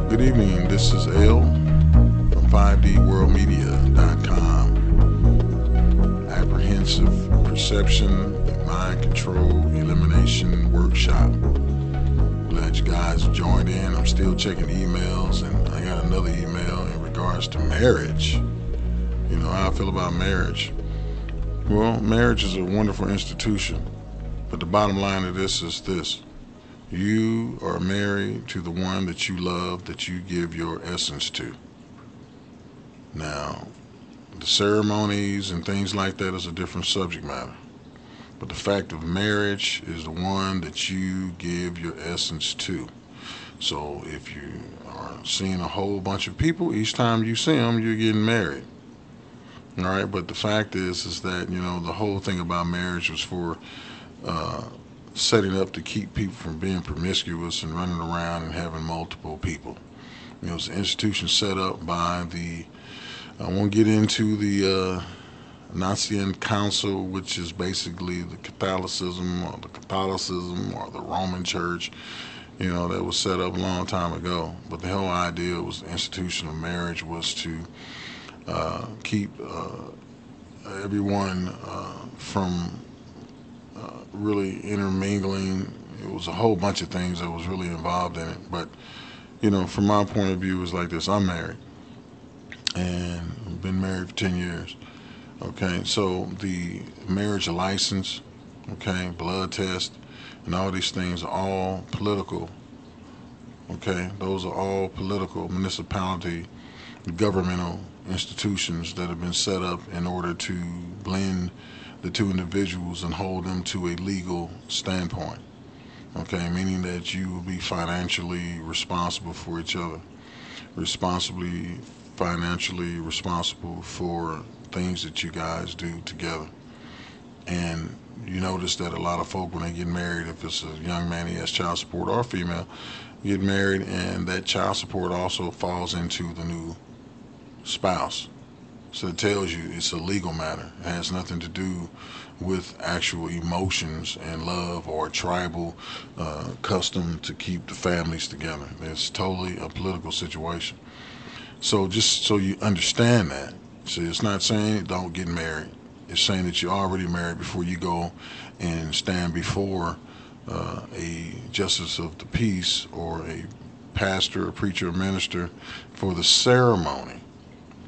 Good evening. This is L from 5dworldmedia.com. Apprehensive Perception and Mind Control Elimination Workshop. Glad you guys joined in. I'm still checking emails, and I got another email in regards to marriage. You know how I feel about marriage. Well, marriage is a wonderful institution, but the bottom line of this is this. You are married to the one that you love, that you give your essence to. Now, the ceremonies and things like that is a different subject matter. But the fact of marriage is the one that you give your essence to. So if you are seeing a whole bunch of people, each time you see them, you're getting married. All right, but the fact is that, the whole thing about marriage was for uh, setting up to keep people from being promiscuous and running around and having multiple people. It's an institution set up by I won't get into the Nicene Council, which is basically the Catholicism or the Roman Church, that was set up a long time ago. But the whole idea was the institution of marriage was to keep everyone from really intermingling. It was a whole bunch of things that was really involved in it. But, from my point of view, it was like this. I'm married, and I've been married for 10 years. Okay, so the marriage license, okay, blood test, and all these things are all political. Okay, those are all political municipality, governmental institutions that have been set up in order to blend the two individuals and hold them to a legal standpoint. Okay, meaning that you will be financially responsible for each other, responsibly financially responsible for things that you guys do together. And you notice that a lot of folk, when they get married, if it's a young man, he has child support, or a female, get married, and that child support also falls into the new spouse. So it tells you it's a legal matter. It has nothing to do with actual emotions and love or tribal custom to keep the families together. It's totally a political situation. So just so you understand that. So it's not saying don't get married. It's saying that you're already married before you go and stand before a justice of the peace or a pastor, a preacher, a minister for the ceremony.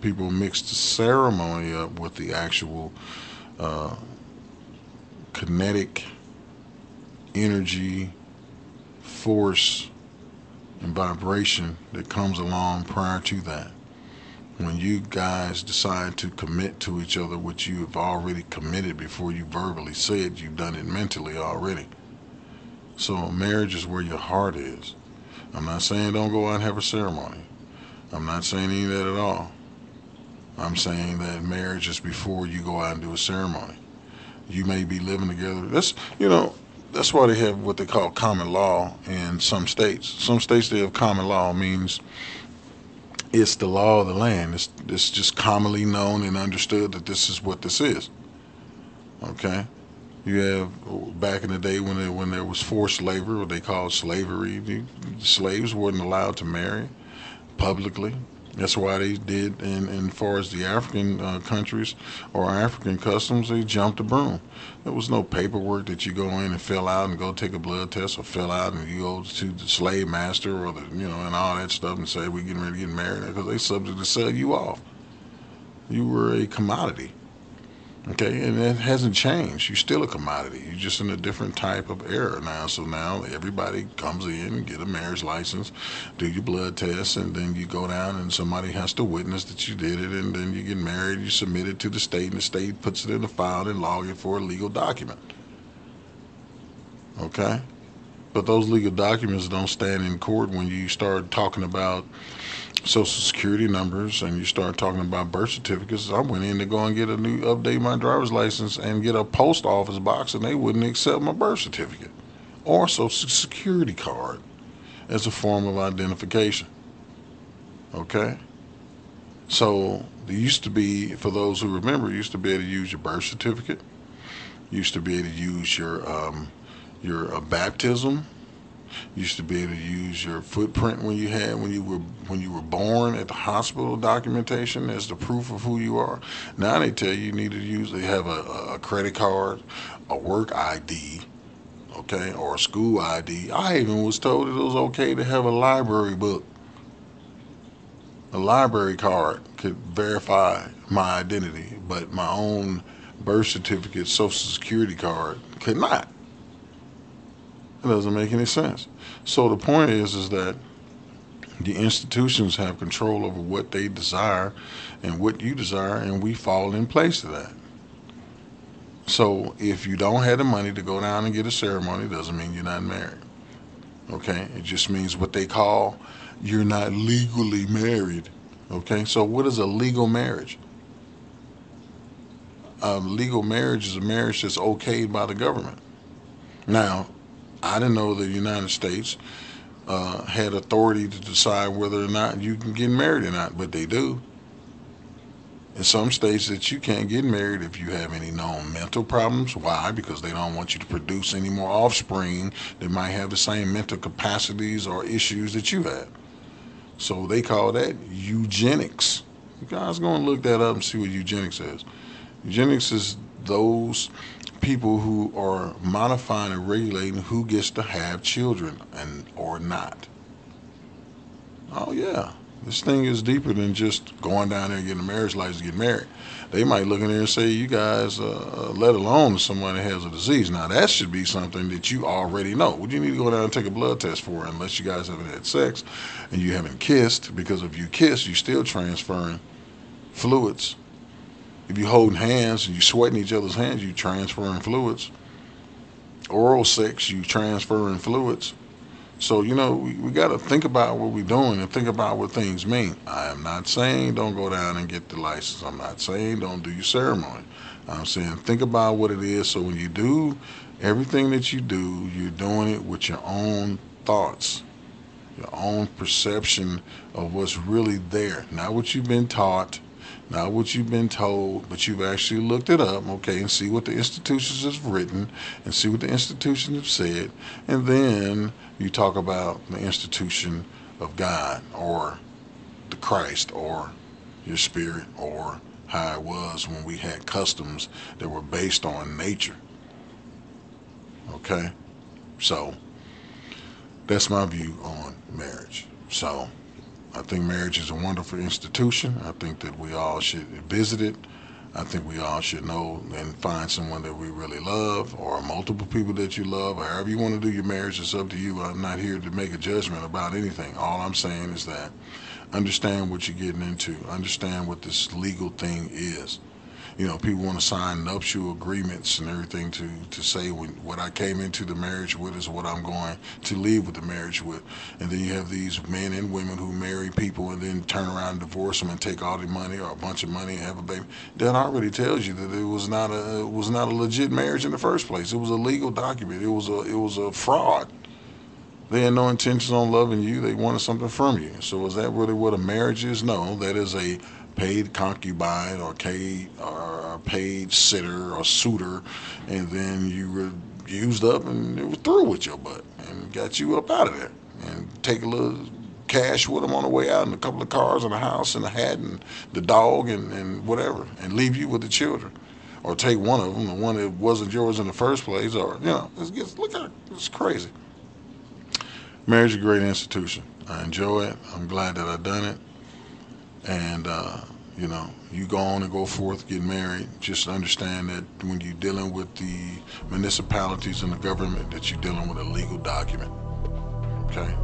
People mix the ceremony up with the actual uh, kinetic energy, force, and vibration that comes along prior to that. When you guys decide to commit to each other, which you have already committed before you verbally said, you've done it mentally already. So marriage is where your heart is. I'm not saying don't go out and have a ceremony. I'm not saying any of that at all. I'm saying that marriage is before you go out and do a ceremony. You may be living together. That's why they have what they call common law in some states. Some states they have common law means it's the law of the land. It's just commonly known and understood that this is what this is. Okay. You have back in the day when there was forced labor, what they called slavery. The slaves weren't allowed to marry publicly. That's why they did, in far as the African countries or African customs, they jumped the broom. There was no paperwork that you go in and fill out and go take a blood test or fill out and you go to the slave master or and all that stuff and say we're getting ready to get married because they subject to sell you off. You were a commodity. Okay, and that hasn't changed. You're still a commodity. You're just in a different type of era now. So now everybody comes in and get a marriage license, do your blood test, and then you go down and somebody has to witness that you did it, and then you get married, you submit it to the state, and the state puts it in the file and log it for a legal document. Okay? But those legal documents don't stand in court when you start talking about social security numbers and you start talking about birth certificates. I went in to go and get update my driver's license and get a post office box, and they wouldn't accept my birth certificate or social security card as a form of identification. Okay? So there used to be, for those who remember, you used to be able to use your birth certificate. You used to be able to use your baptism You used to be able to use your footprint when you were born at the hospital documentation as the proof of who you are. Now they tell you you need to use they have a credit card, a work ID, okay, or a school ID. I even was told that it was okay to have a library book. A library card could verify my identity, but my own birth certificate, social security card could not. It doesn't make any sense. So the point is that the institutions have control over what they desire and what you desire, and we fall in place to that. So if you don't have the money to go down and get a ceremony, it doesn't mean you're not married. Okay? It just means what they call you're not legally married. Okay? So what is a legal marriage? A legal marriage is a marriage that's okayed by the government. Now, I didn't know the United States had authority to decide whether or not you can get married or not, but they do. In some states that you can't get married if you have any known mental problems. Why? Because they don't want you to produce any more offspring that might have the same mental capacities or issues that you have. So they call that eugenics. You guys go and look that up and see what eugenics is. Eugenics is those people who are modifying and regulating who gets to have children and or not. Oh yeah, this thing is deeper than just going down there and getting a marriage license to get married. They might look in there and say, you guys, let alone someone that has a disease. Now that should be something that you already know. Would you need to go down and take a blood test for it unless you guys haven't had sex and you haven't kissed? Because if you kiss, you're still transferring fluids. If you're holding hands and you're sweating each other's hands, you're transferring fluids. Oral sex, you transferring fluids. So, we got to think about what we're doing and think about what things mean. I am not saying don't go down and get the license. I'm not saying don't do your ceremony. I'm saying think about what it is. So when you do everything that you do, you're doing it with your own thoughts, your own perception of what's really there. Not what you've been taught, not what you've been told, but you've actually looked it up, okay, and see what the institutions have written and see what the institutions have said. And then you talk about the institution of God or the Christ or your spirit or how it was when we had customs that were based on nature. Okay? So that's my view on marriage. So I think marriage is a wonderful institution. I think that we all should visit it. I think we all should know and find someone that we really love or multiple people that you love or however you want to do your marriage. It's up to you. I'm not here to make a judgment about anything. All I'm saying is that understand what you're getting into. Understand what this legal thing is. People want to sign nuptial agreements and everything to say what I came into the marriage with is what I'm going to leave with the marriage with. And then you have these men and women who marry people and then turn around and divorce them and take all their money or a bunch of money and have a baby. That already tells you that it was not a legit marriage in the first place. It was a legal document. It was a fraud. They had no intentions on loving you. They wanted something from you. So is that really what a marriage is? No, that is a paid concubine or paid sitter or suitor, and then you were used up and it was through with your butt and got you up out of there and take a little cash with them on the way out and a couple of cars and a house and a hat and the dog and whatever and leave you with the children. Or take one of them, the one that wasn't yours in the first place, or, look at it. It's crazy. Marriage is a great institution. I enjoy it. I'm glad that I've done it. And, you go on and go forth, get married. Just understand that when you're dealing with the municipalities and the government, that you're dealing with a legal document. Okay?